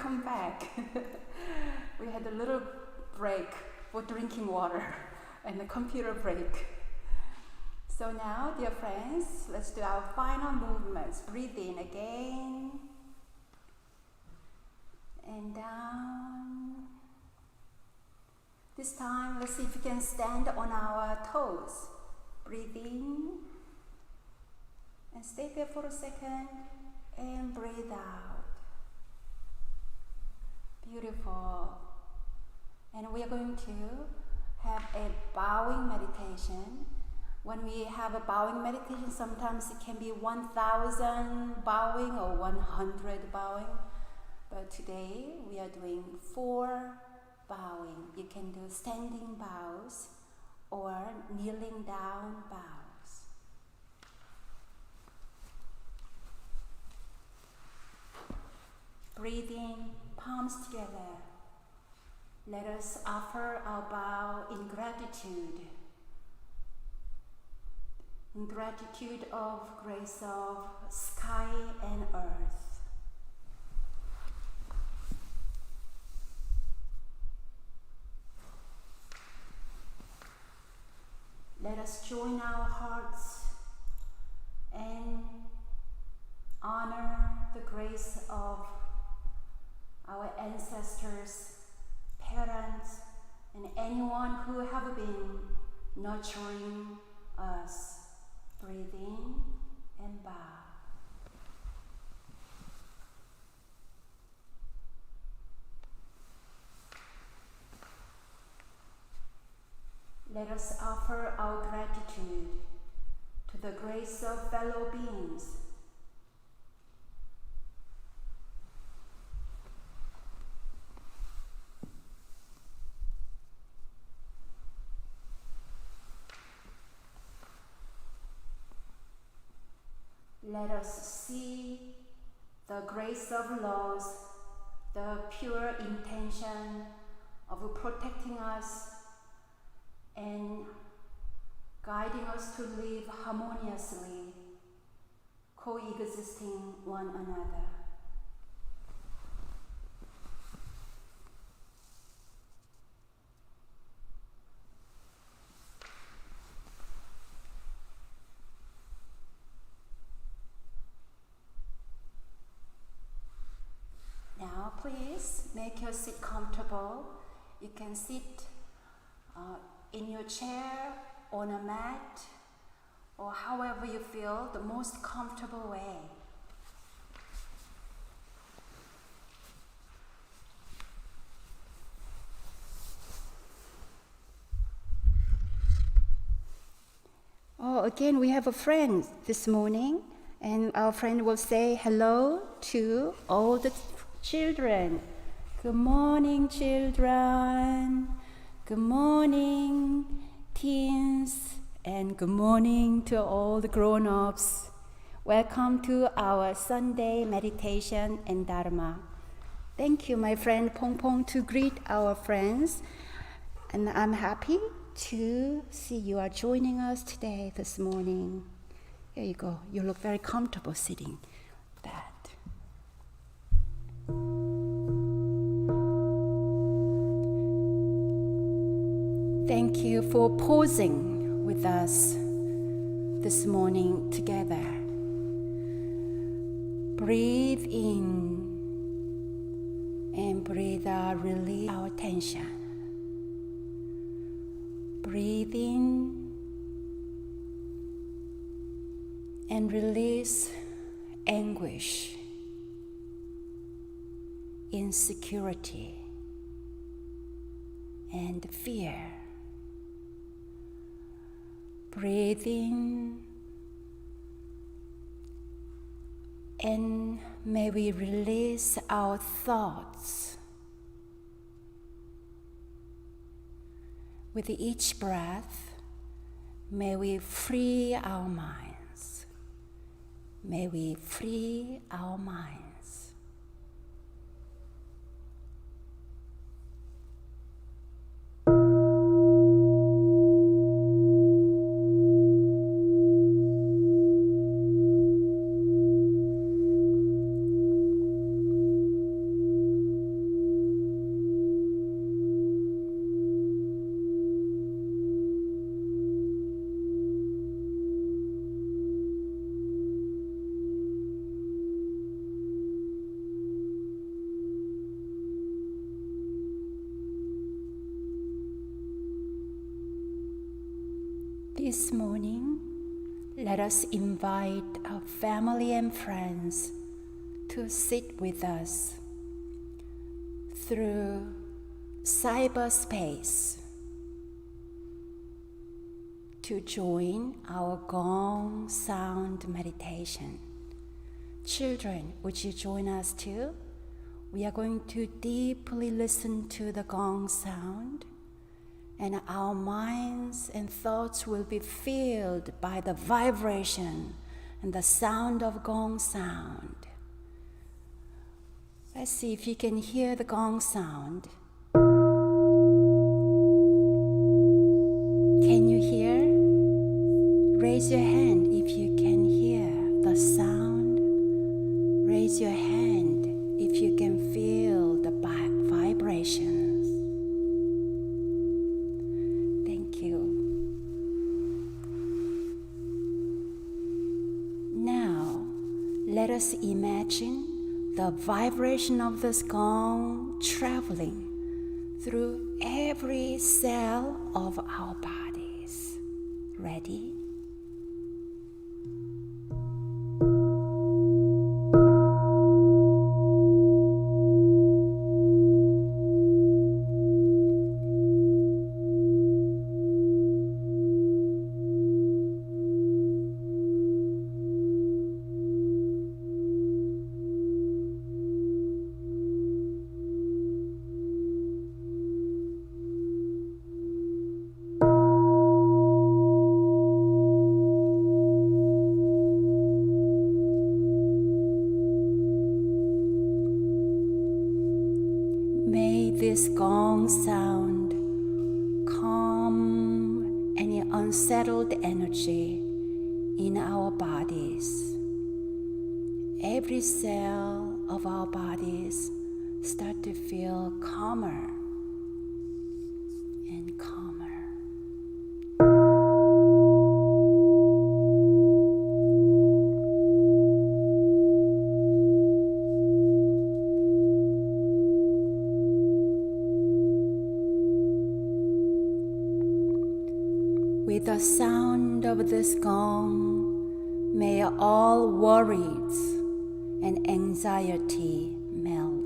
welcome back. We had a little break for drinking water and a computer break. So now, dear friends, let's do our final movements. Breathe in again and down. This time, let's see if we can stand on our toes. Breathe in and stay there for a second and breathe out. Beautiful. And we are going to have a bowing meditation. When we have a bowing meditation, sometimes it can be 1,000 bowing or 100 bowing. But today we are doing 4 bowing. You can do standing bows or kneeling down bows. Breathe in, palms together. Let us offer our bow in gratitude. In gratitude of grace of sky and earth. Let us join our hearts and honor the grace of our ancestors, parents, and anyone who have been nurturing us. Breathe in and bow. Let us offer our gratitude to the grace of fellow beings. Let us see the grace of laws, the pure intention of protecting us and guiding us to live harmoniously, coexisting one another. Now please make your seat comfortable. You can sit in your chair, on a mat, or however you feel the most comfortable way. Oh, again, we have a friend this morning, and our friend will say hello to all the children. Good morning, children. Good morning, teens, and good morning to all the grown-ups. Welcome to our Sunday meditation and Dharma. Thank you, my friend Pong Pong, to greet our friends. And I'm happy to see you are joining us today, this morning. Here you go. You look very comfortable sitting like that. Thank you for pausing with us this morning together. Breathe in and breathe out, release our tension. Breathe in and release anguish, insecurity, and fear. Breathe in and may we release our thoughts. With each breath, may we free our minds. May we free our minds. This morning, let us invite our family and friends to sit with us through cyberspace to join our gong sound meditation. Children, would you join us too? We are going to deeply listen to the gong sound, and our minds and thoughts will be filled by the vibration and the sound of gong sound. Let's see if you can hear the gong sound. Can you hear? Raise your hand if you can hear the sound. Raise your hand if you can feel the vibrations. Thank you. Now, let us imagine the vibration of this gong traveling through every cell of our bodies. Ready? This gong sound calm any unsettled energy in our bodies. Every cell of our bodies start to feel calmer and calmer. With the sound of this gong, may all worries and anxiety melt.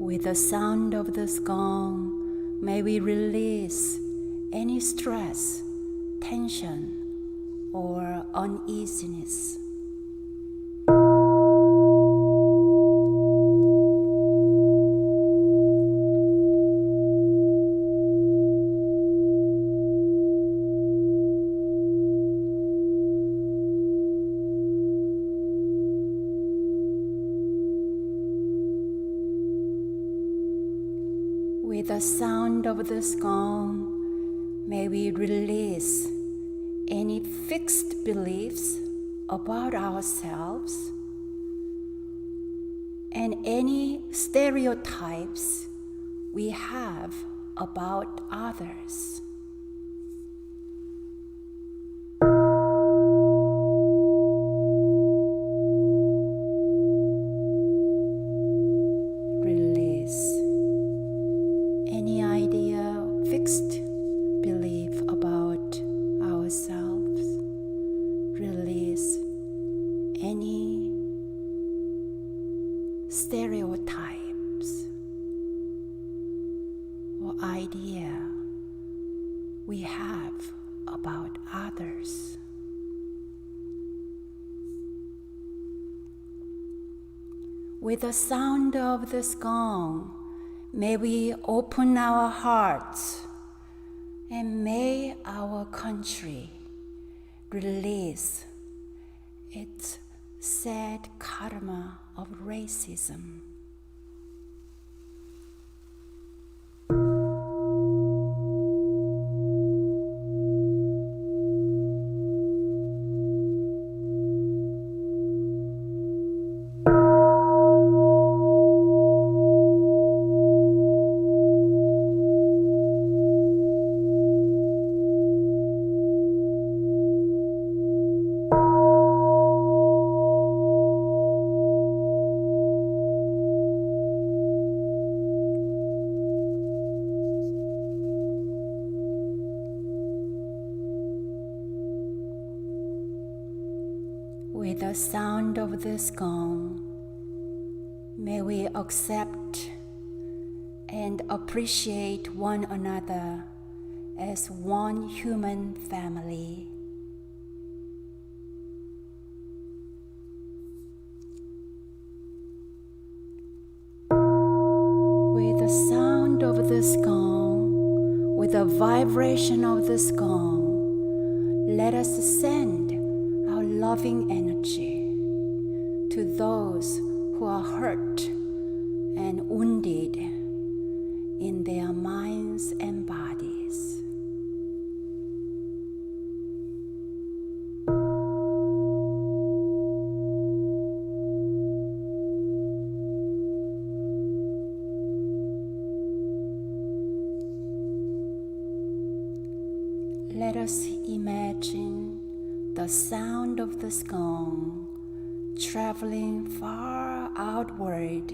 With the sound of this gong, may we release any stress, tension, or uneasiness. With the sound of this gong, may we release any fixed beliefs about ourselves and any stereotypes we have about others. Fixed belief about ourselves. Release any stereotypes or idea we have about others. With the sound of this gong, may we open our hearts, and may our country release its sad karma of racism. the sound of this gong, may we accept and appreciate one another as one human family. With the sound of this gong, with the vibration of this gong, let us send our loving energy to those who are hurt and wounded in their minds and bodies. Let us imagine the sound of this gong traveling far outward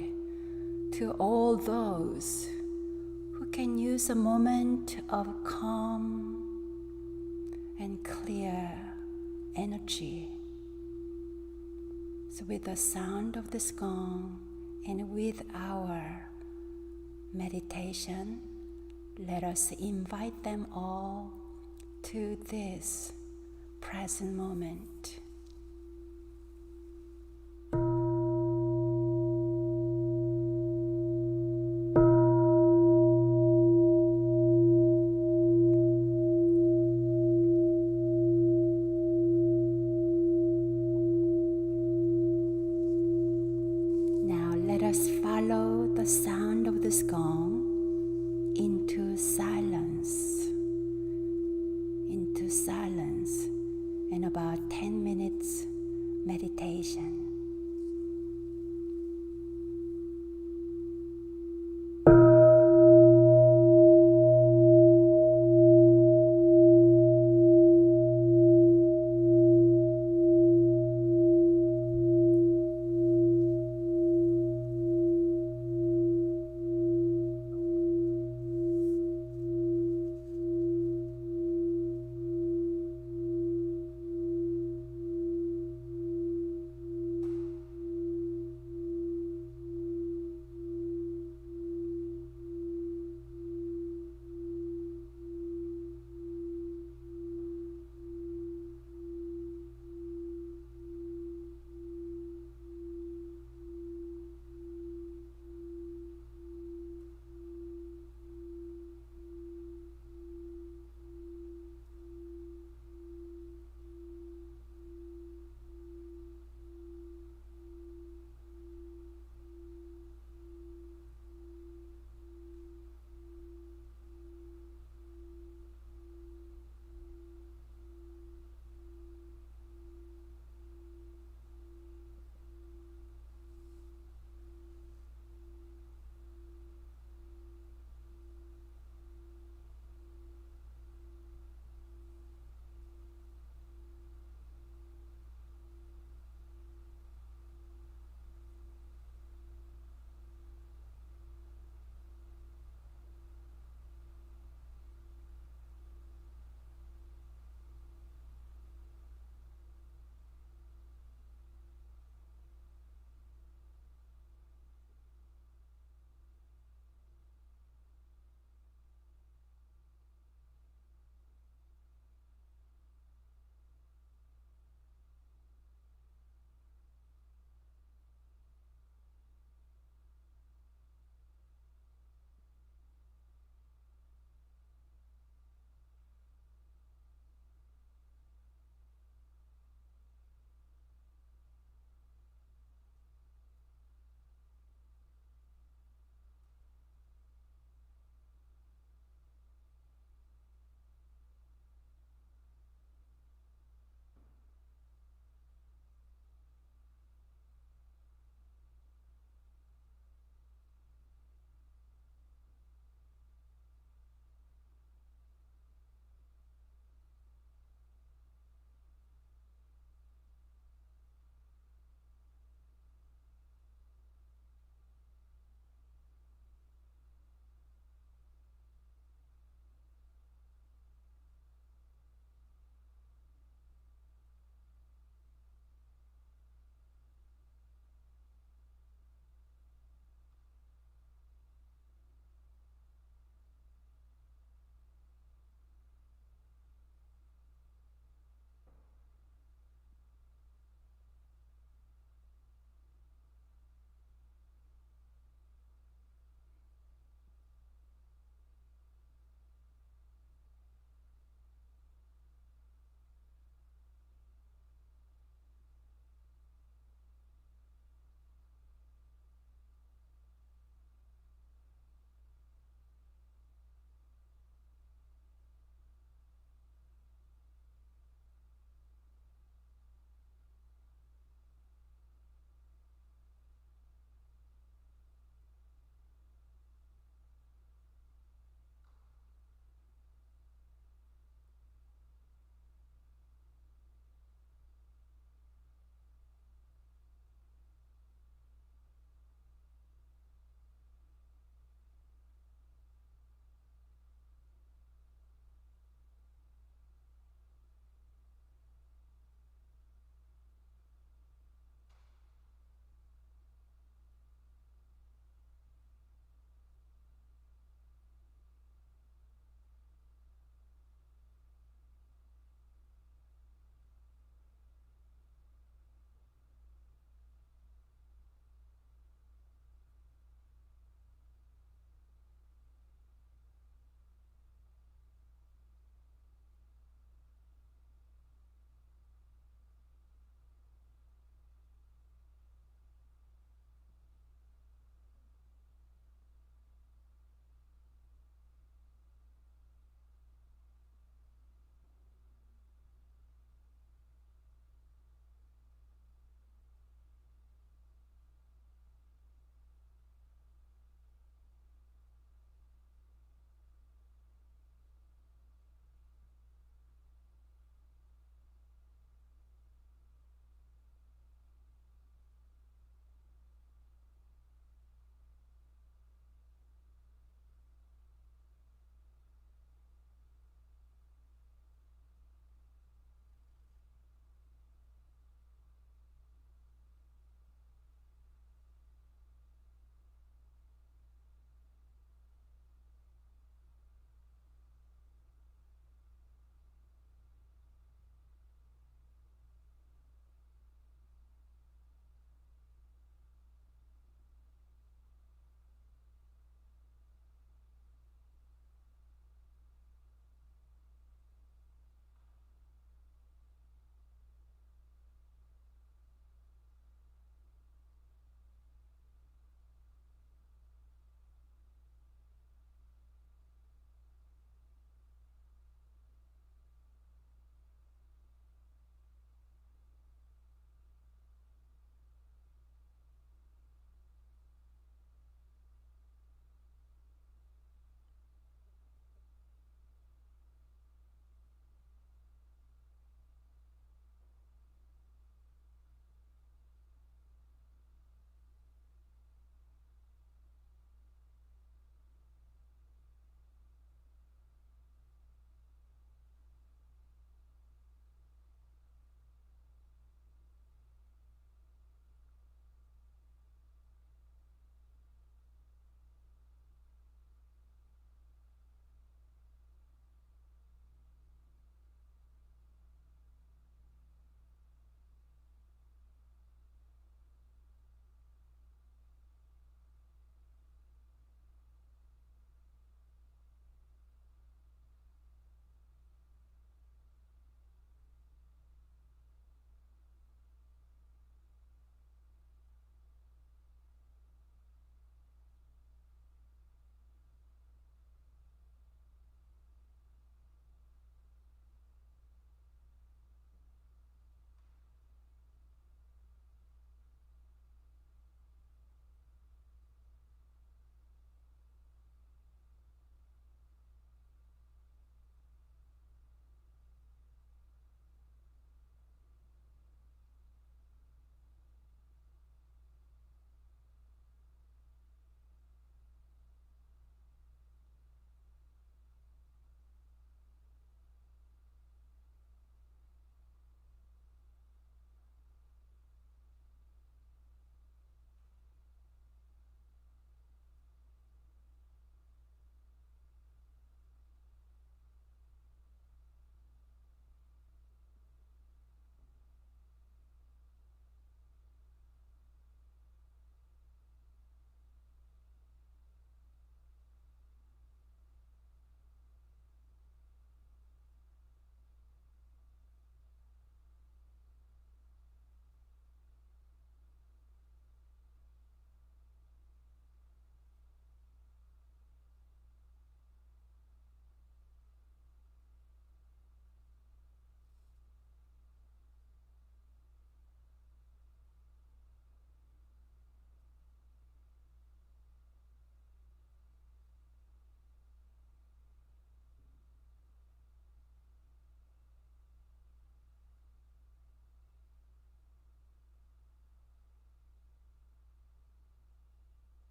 to all those who can use a moment of calm and clear energy. So with the sound of this gong and with our meditation, let us invite them all to this present moment. Now let us follow the sound of this gong into silence. And about 10 minutes meditation.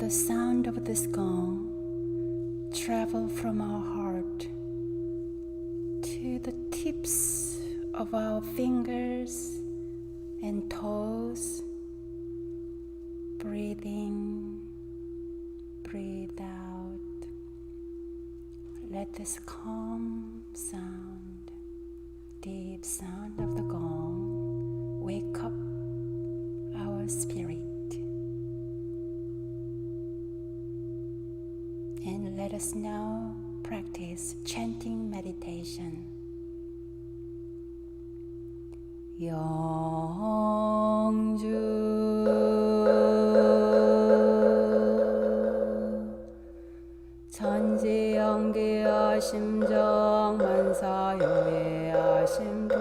the sound of this gong travel from our heart to the tips of our fingers and toes. Breathe in, breathe out. Let this calm sound, deep sound of the gong wake up our spirit. And let us now practice chanting meditation. 영주 천지연기야 심정 만사요예야 심도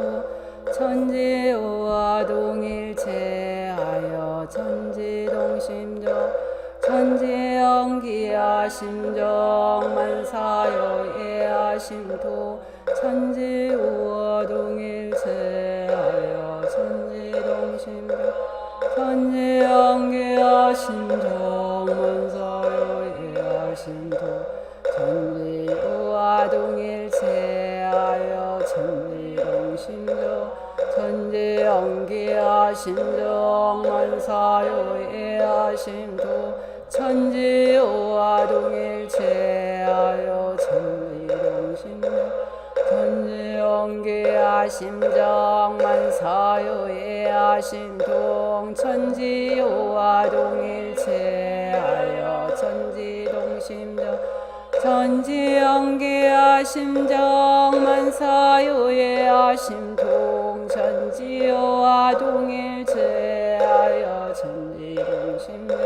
천지오와 동일체하여 천지동심정 천지연기야 심정 만사요예야 심도 천지오와 동일체하여 천지동심정 천지연기야 심정 만사요예야 심도 천지오와 동일체하여 천지동심정 천지연기야 심정 만사요예야 심도 천지오와 동일체하여 천지동심정 천지연기야 심정 만사요예야 심동 천지오와 동일체하여 천지동심정 천지연기야 심정 만사요예야 심동 천지오와 동일체하여 천지동심정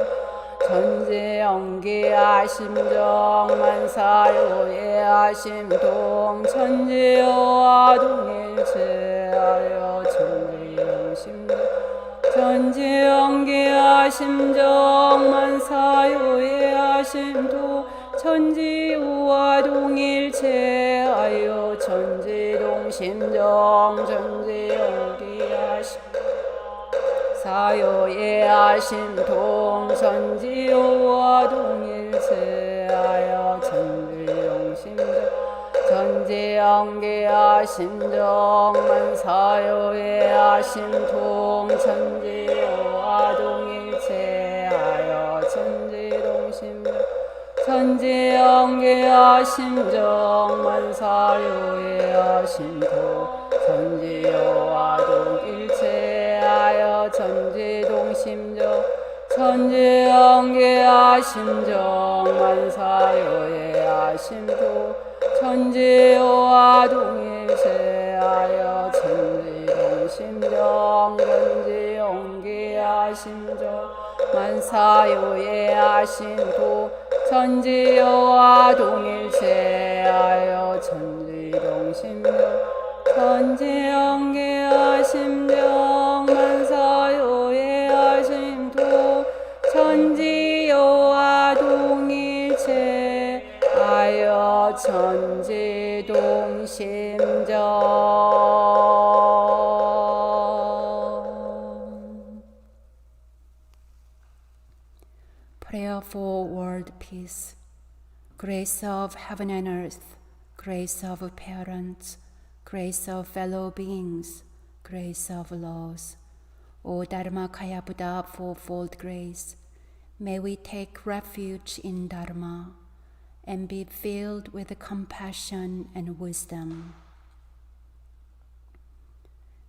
천지연기야 심정 만사요예야 심동 천지오와 동일체하여 천지동심정 천지연기야 심정 만사요예야 심도 천지오와 동일체하여 천지동심정 천지연기야 사요예야 심동 천지오와 동일체하여 천지동심정 천지연기야 심정 만사요예야 심동 천지오와 동일체하여 천지동심정 천지연기야 심정 만사요예야 심도 천지오와 동일체하여 천지동심정 천지연기야 심정 만사요예야 심도 천지오와 동일체하여 천지동심정 천지연기야 심정 만사요예야 심도 천지오와 동일체하여 천지동심정 천지연기야 심정 만사요예야 심도 천지오와 동일체하여 천지동심정. Prayer for world peace. Grace of heaven and earth, grace of parents, grace of fellow beings, grace of laws. O Dharmakaya Buddha fourfold grace, may we take refuge in Dharma and be filled with compassion and wisdom.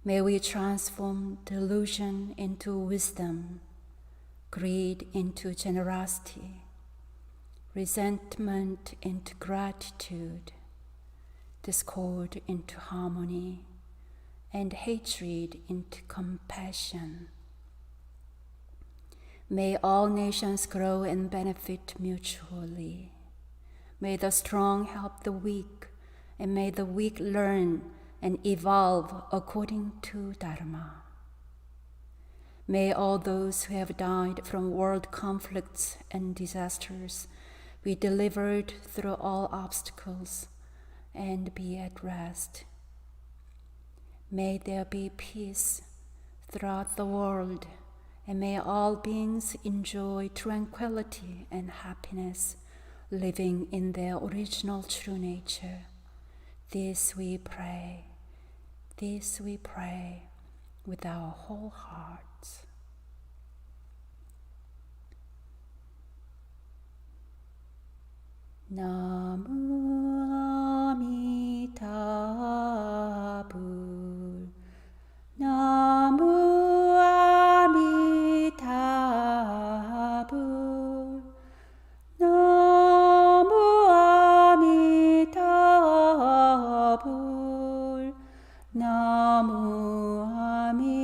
May we transform delusion into wisdom, greed into generosity, resentment into gratitude, discord into harmony, and hatred into compassion. May all nations grow and benefit mutually. May the strong help the weak, and may the weak learn and evolve according to Dharma. May all those who have died from world conflicts and disasters be delivered through all obstacles and be at rest. May there be peace throughout the world and may all beings enjoy tranquility and happiness, living in their original true nature. This we pray with our whole hearts. Namu Amitabha. Namu Amitabha. Namu Amitabha. Namu Amitabha.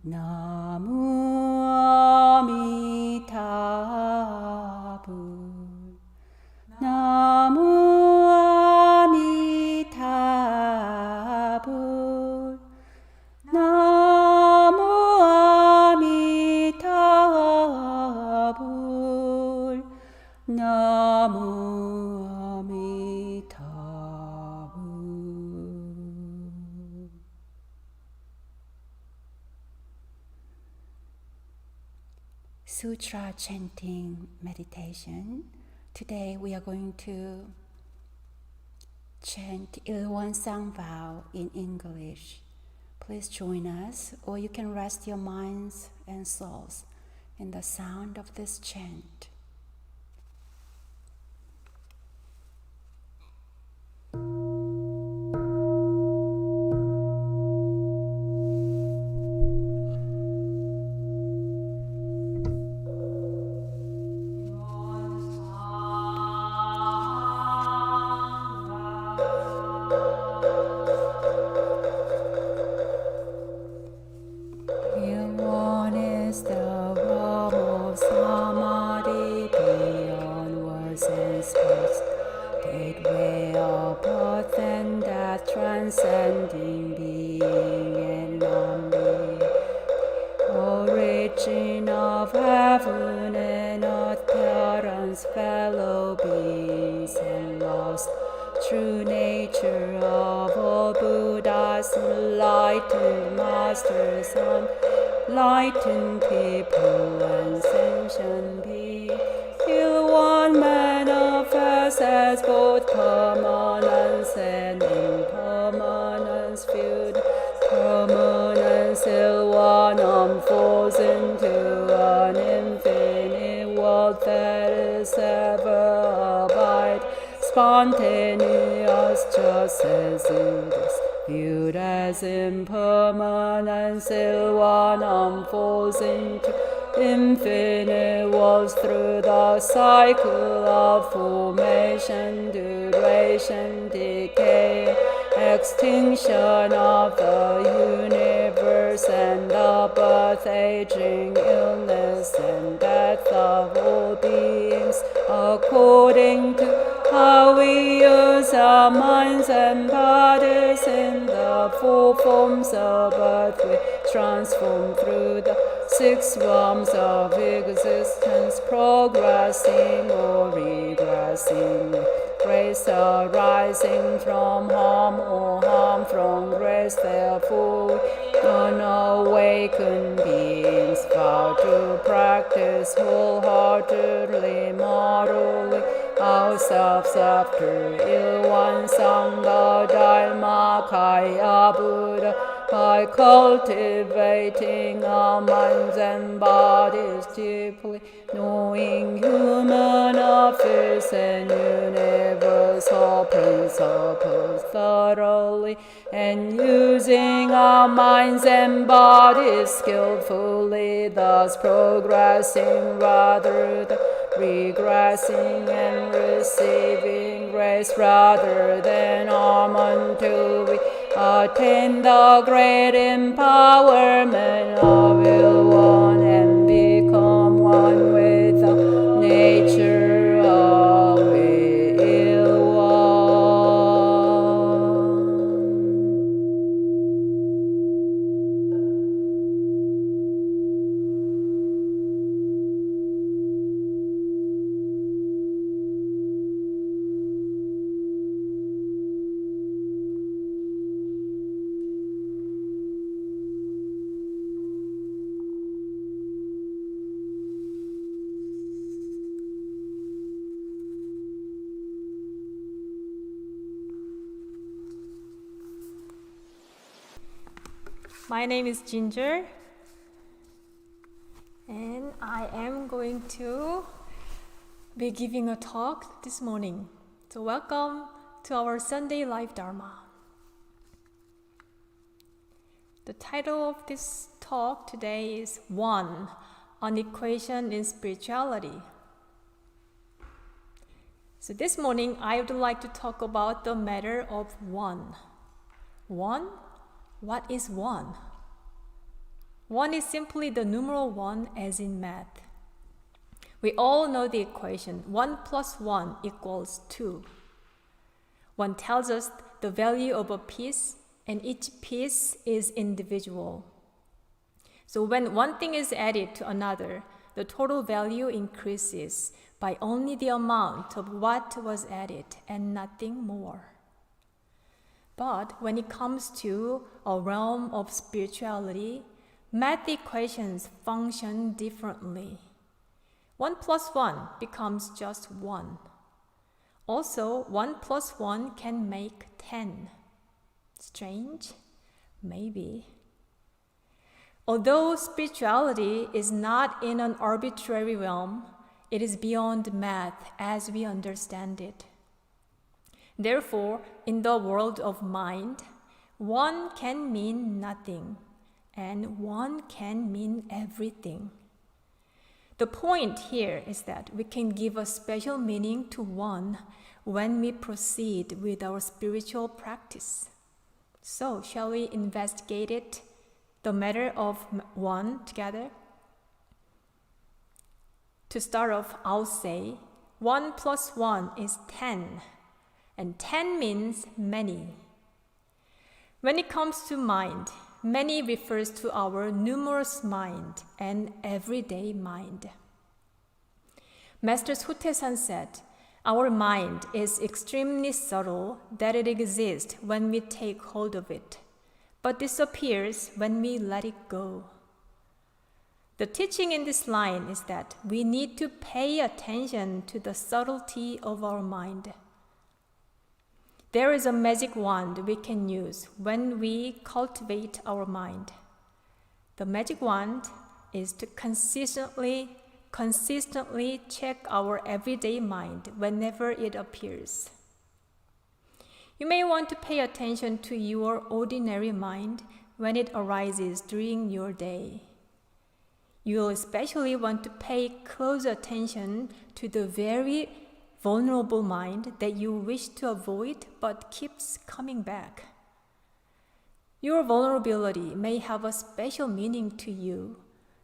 Namu Amitabha. Namu Amitabha. Namu Amitabha. Namu Amitabha. Sutra chanting meditation. Today we are going to chant Ilwan Sang Vow in English. Please join us, or you can rest your minds and souls in the sound of this chant. Transcending being and non-being, origin of heaven and earth, parents, fellow beings, and lost true nature of all Buddhas, enlightened masters, enlightened people, and sentient beings. Ilwan manifests as both permanence and impermanence, field permanence. Ilwan unfolds into an infinite world that is ever abide, spontaneous, just as it is viewed as impermanence. Ilwan unfolds into infinite worlds through the cycle of formation, duration, decay, extinction of the universe, and the birth, aging, illness, and death of all beings, according to how we use our minds and bodies. In the four forms of birth, we transform through the six realms of existence, progressing or regressing, grace arising from harm or harm from grace. Therefore, unawakened beings vow to practice wholeheartedly, morally, ourselves after Ilwan Sangha Dharma Kaya Buddha, by cultivating our minds and bodies deeply, knowing human affairs and universal principles thoroughly, and using our minds and bodies skillfully, thus progressing rather than regressing, and receiving grace rather than harm, until we attain the great empowerment of Ilwan and become one with the nature of Ilwan. My name is Ginger, and I am going to be giving a talk this morning. So welcome to our Sunday Live Dharma. The title of this talk today is One, an Equation in Spirituality. So this morning I would like to talk about the matter of one. One? What is one? One is simply the numeral 1 as in math. We all know the equation 1 plus 1 equals 2. One tells us the value of a piece, and each piece is individual. So when one thing is added to another, the total value increases by only the amount of what was added and nothing more. But when it comes to a realm of spirituality, math equations function differently. 1 plus 1 becomes just 1. Also, 1 plus 1 can make 10. Strange? Maybe. Although spirituality is not in an arbitrary realm, it is beyond math as we understand it. Therefore, in the world of mind, 1 can mean nothing, and 1 can mean everything. The point here is that we can give a special meaning to 1 when we proceed with our spiritual practice. So, shall we investigate it, the matter of 1 together? To start off, I'll say 1 plus 1 is 10, and 10 means many. When it comes to mind, many refers to our numerous mind and everyday mind. Master Sotaesan said, our mind is extremely subtle that it exists when we take hold of it, but disappears when we let it go. The teaching in this line is that we need to pay attention to the subtlety of our mind. There is a magic wand we can use when we cultivate our mind. The magic wand is to consistently check our everyday mind whenever it appears. You may want to pay attention to your ordinary mind when it arises during your day. You will especially want to pay close attention to the very vulnerable mind that you wish to avoid but keeps coming back. Your vulnerability may have a special meaning to you,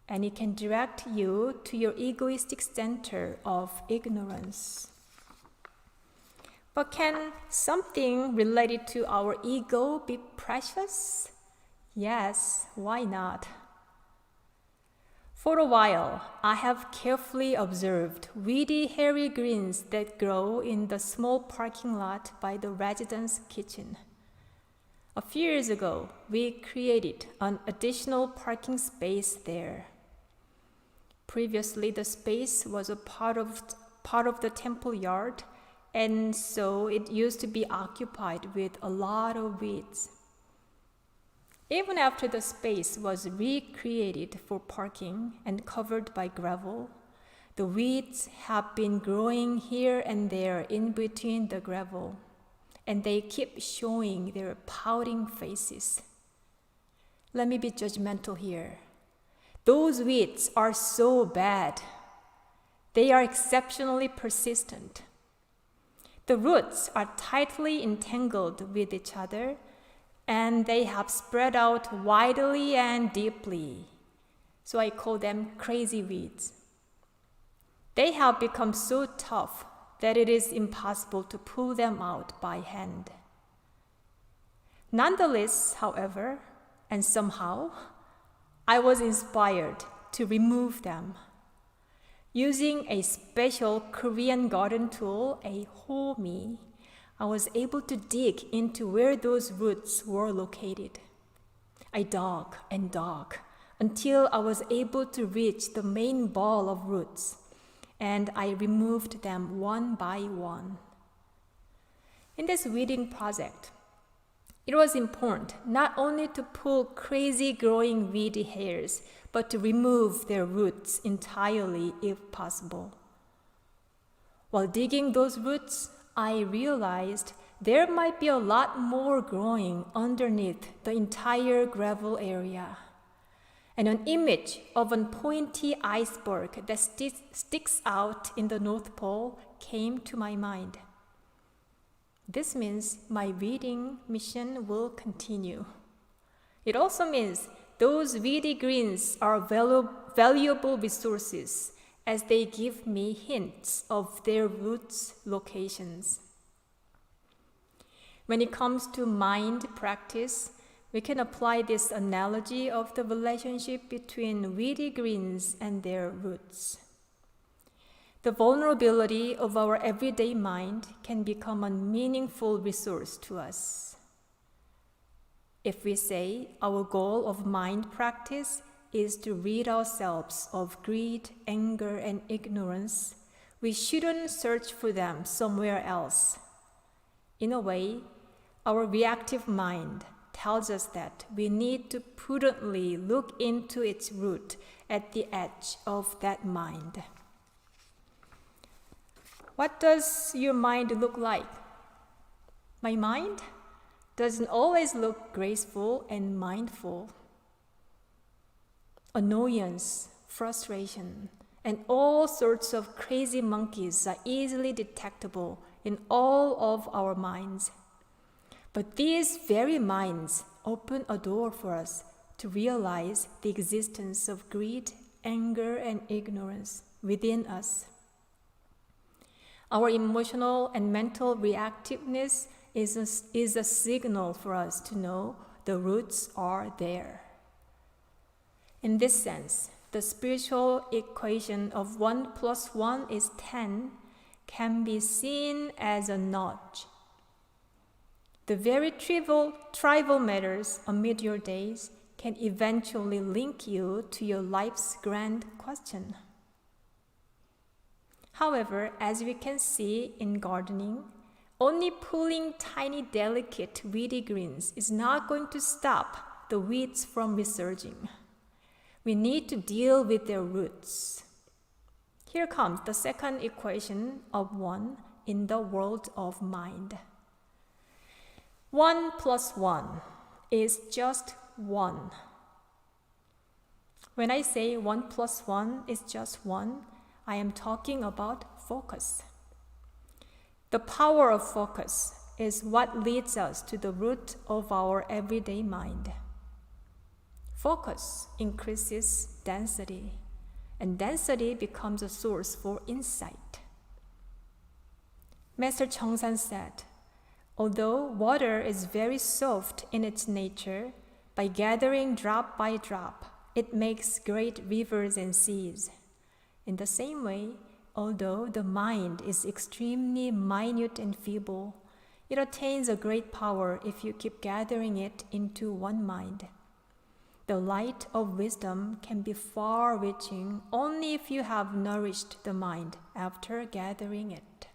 and it can direct you to your egoistic center of ignorance. But can something related to our ego be precious? Yes, why not? For a while, I have carefully observed weedy hairy greens that grow in the small parking lot by the residence kitchen. A few years ago, we created an additional parking space there. Previously, the space was a part of the temple yard, and so it used to be occupied with a lot of weeds. Even after the space was recreated for parking and covered by gravel, the weeds have been growing here and there in between the gravel, and they keep showing their pouting faces. Let me be judgmental here. Those weeds are so bad. They are exceptionally persistent. The roots are tightly entangled with each other, and they have spread out widely and deeply. So I call them crazy weeds. They have become so tough that it is impossible to pull them out by hand. Nonetheless, however, and somehow, I was inspired to remove them. Using a special Korean garden tool, a homi, I was able to dig into where those roots were located. I dug and dug until I was able to reach the main ball of roots, and I removed them one by one. In this weeding project, It was important not only to pull crazy growing weedy hairs, but to remove their roots entirely if possible. While digging those roots, I realized there might be a lot more growing underneath the entire gravel area. And an image of a pointy iceberg that sticks out in the North Pole came to my mind. This means my reading mission will continue. It also means those weedy greens are valuable resources as they give me hints of their roots locations. When it comes to mind practice, we can apply this analogy of the relationship between weedy greens and their roots. The vulnerability of our everyday mind can become a meaningful resource to us. If we say our goal of mind practice is to rid ourselves of greed, anger, and ignorance, we shouldn't search for them somewhere else. In a way, our reactive mind tells us that we need to prudently look into its root at the edge of that mind. What does your mind look like? My mind doesn't always look graceful and mindful. Annoyance, frustration, and all sorts of crazy monkeys are easily detectable in all of our minds. But these very minds open a door for us to realize the existence of greed, anger, and ignorance within us. Our emotional and mental reactiveness is a signal for us to know the roots are there. In this sense, the spiritual equation of 1 + 1 is 10 can be seen as a nudge. The very trivial matters amid your days can eventually link you to your life's grand question. However, as we can see in gardening, only pulling tiny, delicate, weedy greens is not going to stop the weeds from resurging. We need to deal with their roots. Here comes the second equation of 1 in the world of mind. 1 + 1 is just 1. When I say 1 + 1 is just 1, I am talking about focus. The power of focus is what leads us to the root of our everyday mind. Focus increases density, and density becomes a source for insight. Master Chongsan said, although water is very soft in its nature, by gathering drop by drop, it makes great rivers and seas. In the same way, although the mind is extremely minute and feeble, it attains a great power if you keep gathering it into one mind. The light of wisdom can be far-reaching only if you have nourished the mind after gathering it.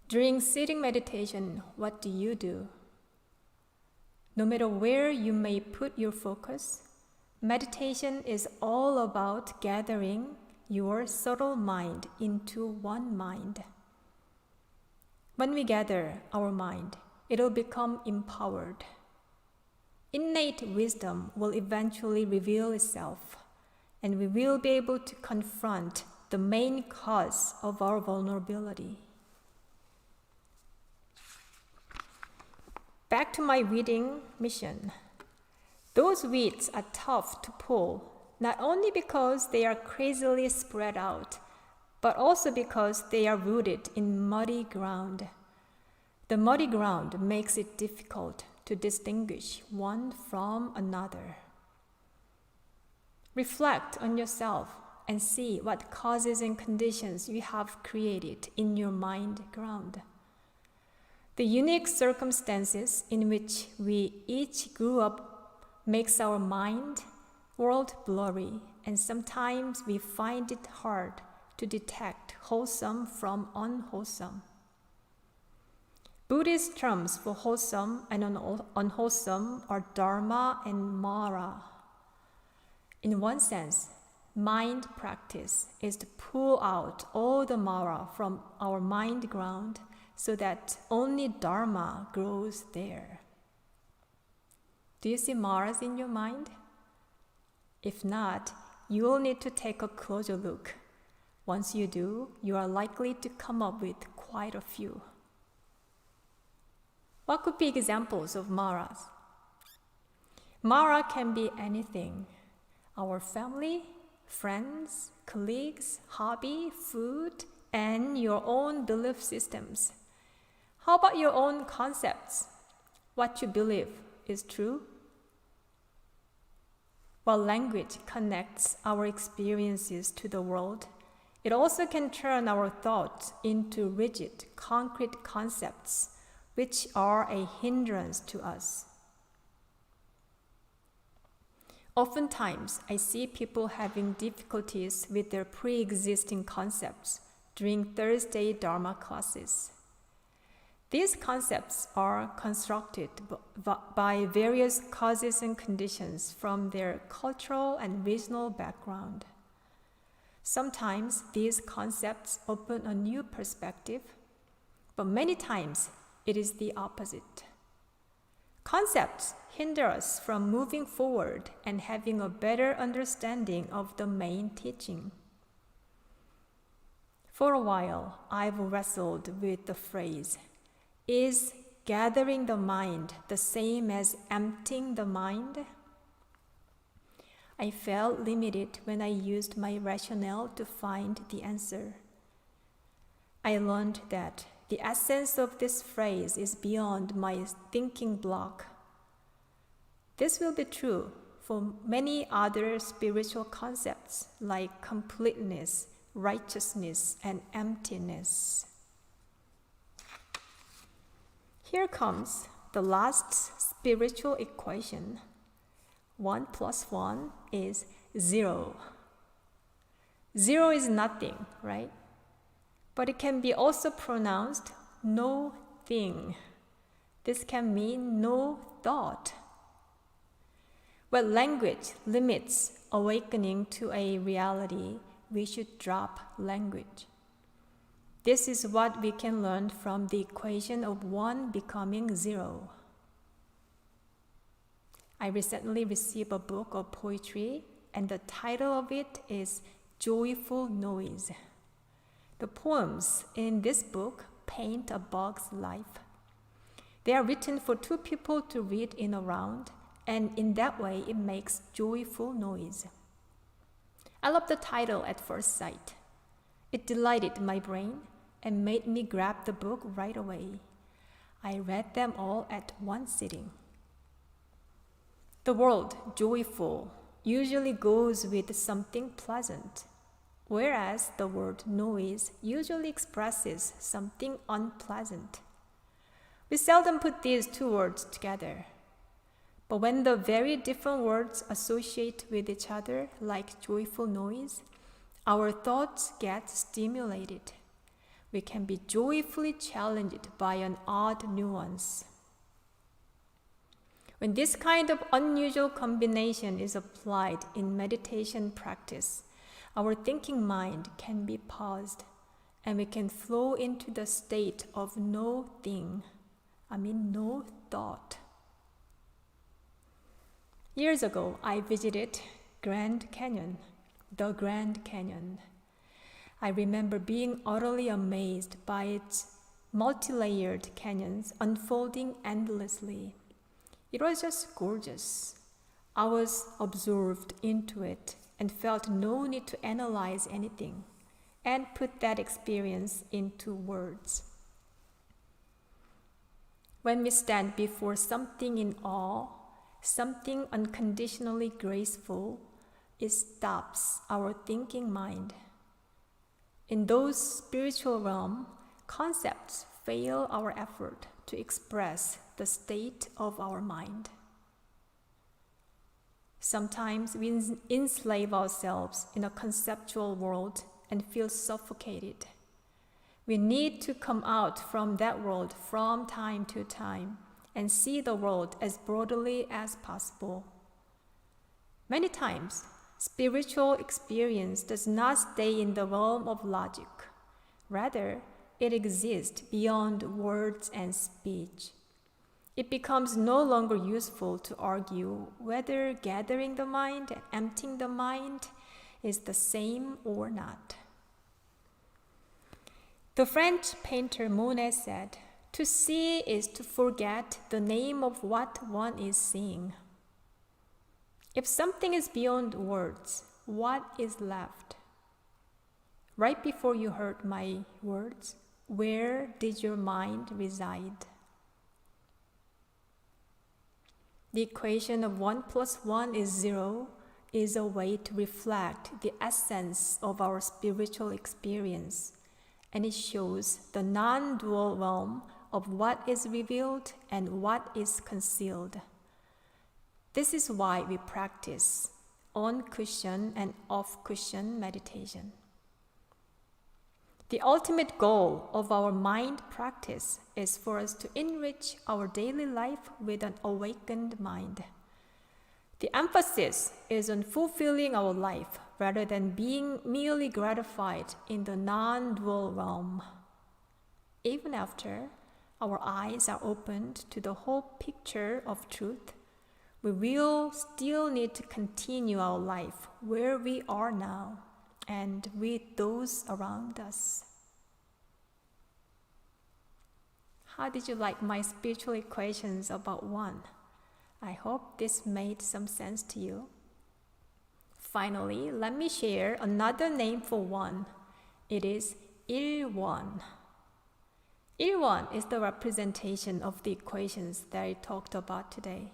During sitting meditation, what do? No matter where you may put your focus, meditation is all about gathering your subtle mind into one mind. When we gather our mind, it will become empowered. Innate wisdom will eventually reveal itself, and we will be able to confront the main cause of our vulnerability. Back to my reading mission. Those weeds are tough to pull, not only because they are crazily spread out, but also because they are rooted in muddy ground. The muddy ground makes it difficult to distinguish one from another. Reflect on yourself and see what causes and conditions you have created in your mind ground. The unique circumstances in which we each grew up makes our mind world blurry, and sometimes we find it hard to detect wholesome from unwholesome. Buddhist terms for wholesome and unwholesome are dharma and mara. In one sense, mind practice is to pull out all the mara from our mind ground so that only dharma grows there. Do you see maras in your mind? If not, you will need to take a closer look. Once you do, you are likely to come up with quite a few. What could be examples of maras? Mara can be anything. Our family, friends, colleagues, hobby, food, and your own belief systems. How about your own concepts? What you believe is true? While language connects our experiences to the world, it also can turn our thoughts into rigid, concrete concepts, which are a hindrance to us. Oftentimes, I see people having difficulties with their pre-existing concepts during Thursday Dharma classes. These concepts are constructed by various causes and conditions from their cultural and regional background. Sometimes these concepts open a new perspective, but many times it is the opposite. Concepts hinder us from moving forward and having a better understanding of the main teaching. For a while, I've wrestled with the phrase, is gathering the mind the same as emptying the mind? I felt limited when I used my rationale to find the answer. I learned that the essence of this phrase is beyond my thinking block. This will be true for many other spiritual concepts like completeness, righteousness, and emptiness. Here comes the last spiritual equation. 1 plus 1 is 0. 0 is nothing, right? But it can be also pronounced no thing. This can mean no thought. When language limits awakening to a reality, we should drop language. This is what we can learn from the equation of 1 becoming 0. I recently received a book of poetry, and the title of it is Joyful Noise. The poems in this book paint a bug's life. They are written for 2 people to read in a round, and in that way it makes joyful noise. I love the title at first sight. It delighted my brain and made me grab the book right away. I read them all at one sitting. The word joyful usually goes with something pleasant, whereas the word noise usually expresses something unpleasant. We seldom put these 2 words together. But when the very different words associate with each other, like joyful noise, our thoughts get stimulated. We can be joyfully challenged by an odd nuance. When this kind of unusual combination is applied in meditation practice, our thinking mind can be paused, and we can flow into the state of no thought. Years ago, I visited the Grand Canyon. I remember being utterly amazed by its multi-layered canyons unfolding endlessly. It was just gorgeous. I was absorbed into it and felt no need to analyze anything and put that experience into words. When we stand before something in awe, something unconditionally graceful, it stops our thinking mind. In those spiritual realm, concepts fail our effort to express the state of our mind. Sometimes we enslave ourselves in a conceptual world and feel suffocated. We need to come out from that world from time to time and see the world as broadly as possible. Many times, spiritual experience does not stay in the realm of logic. Rather, it exists beyond words and speech. It becomes no longer useful to argue whether gathering the mind and emptying the mind is the same or not. The French painter Monet said, "To see is to forget the name of what one is seeing." If something is beyond words, what is left? Right before you heard my words, where did your mind reside? The equation of 1 plus 1 is 0 is a way to reflect the essence of our spiritual experience, and it shows the non-dual realm of what is revealed and what is concealed. This is why we practice on-cushion and off-cushion meditation. The ultimate goal of our mind practice is for us to enrich our daily life with an awakened mind. The emphasis is on fulfilling our life rather than being merely gratified in the non-dual realm. Even after our eyes are opened to the whole picture of truth, we will still need to continue our life where we are now and with those around us. How did you like my spiritual equations about one? I hope this made some sense to you. Finally, let me share another name for one. It is 일원. 일원 is the representation of the equations that I talked about today.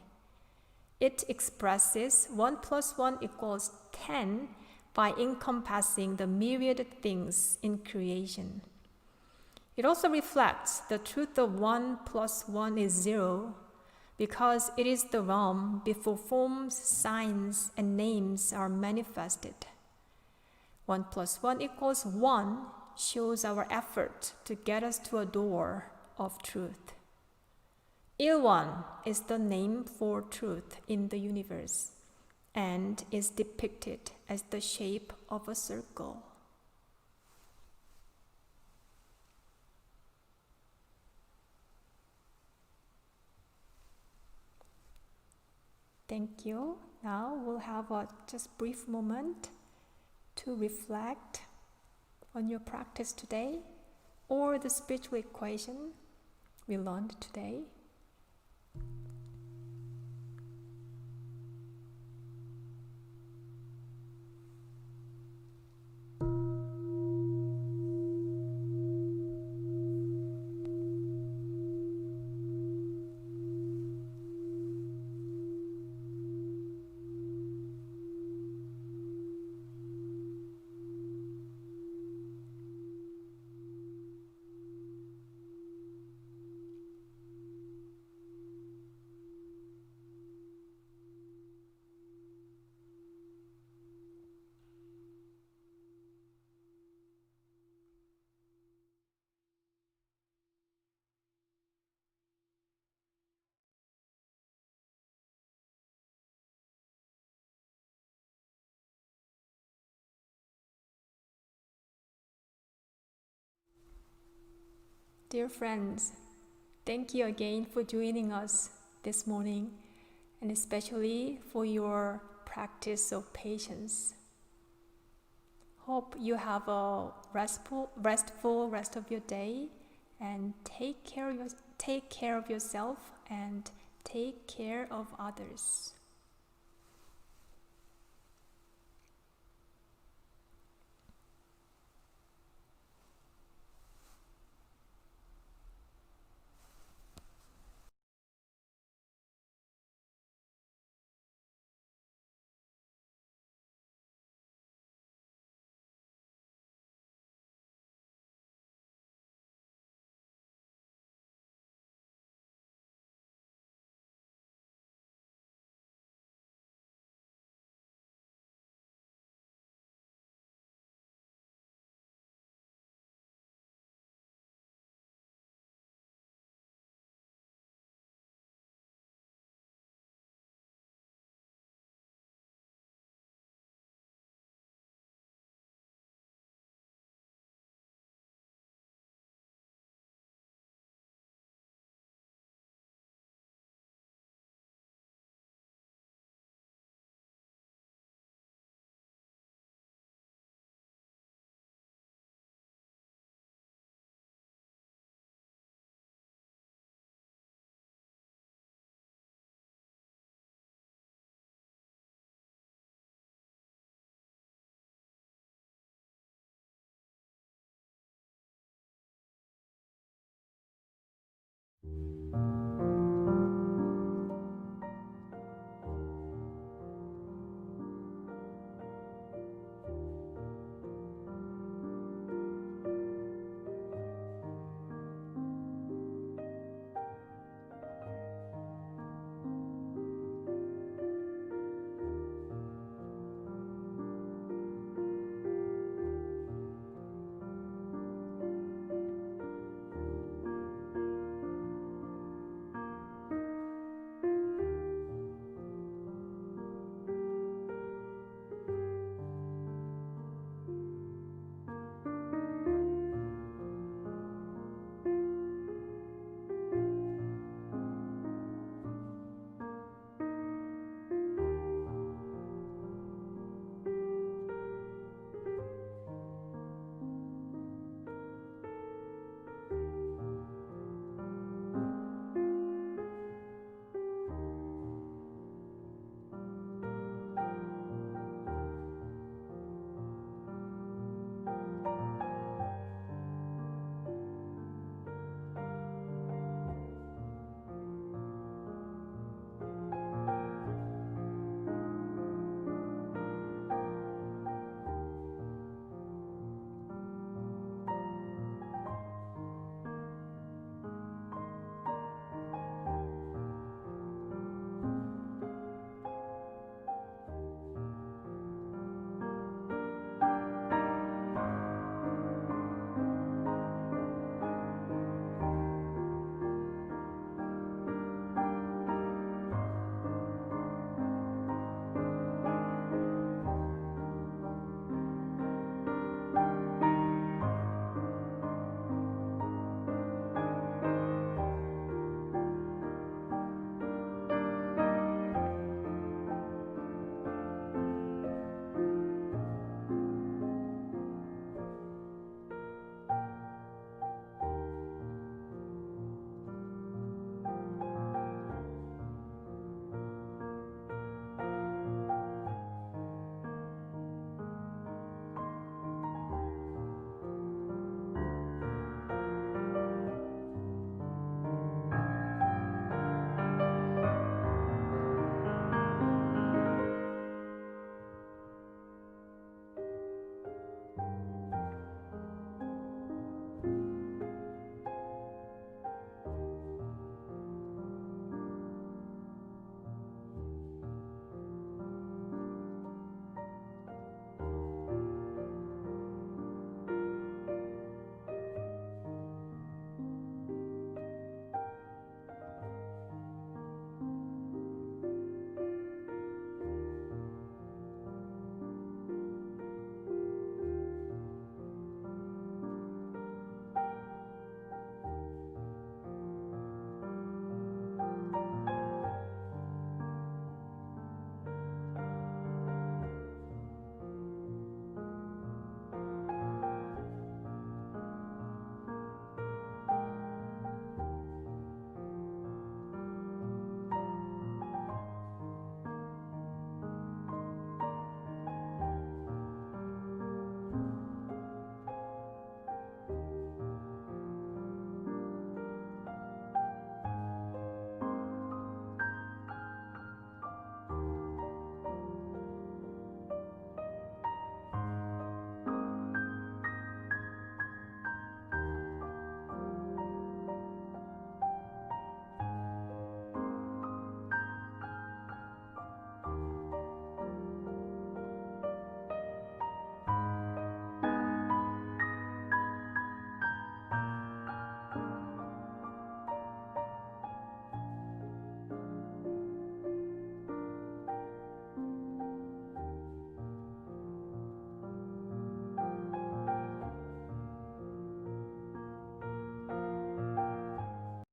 It expresses 1 plus 1 equals 10 by encompassing the myriad things in creation. It also reflects the truth of 1 plus 1 is 0 because it is the realm before forms, signs, and names are manifested. 1 plus 1 equals 1 shows our effort to get us to a door of truth. 일원 is the name for truth in the universe and is depicted as the shape of a circle. Thank you. Now we'll have a just brief moment to reflect on your practice today or the spiritual equation we learned today. Dear friends, thank you again for joining us this morning, and especially for your practice of patience. Hope you have a restful rest of your day, and take care of yourself and take care of others.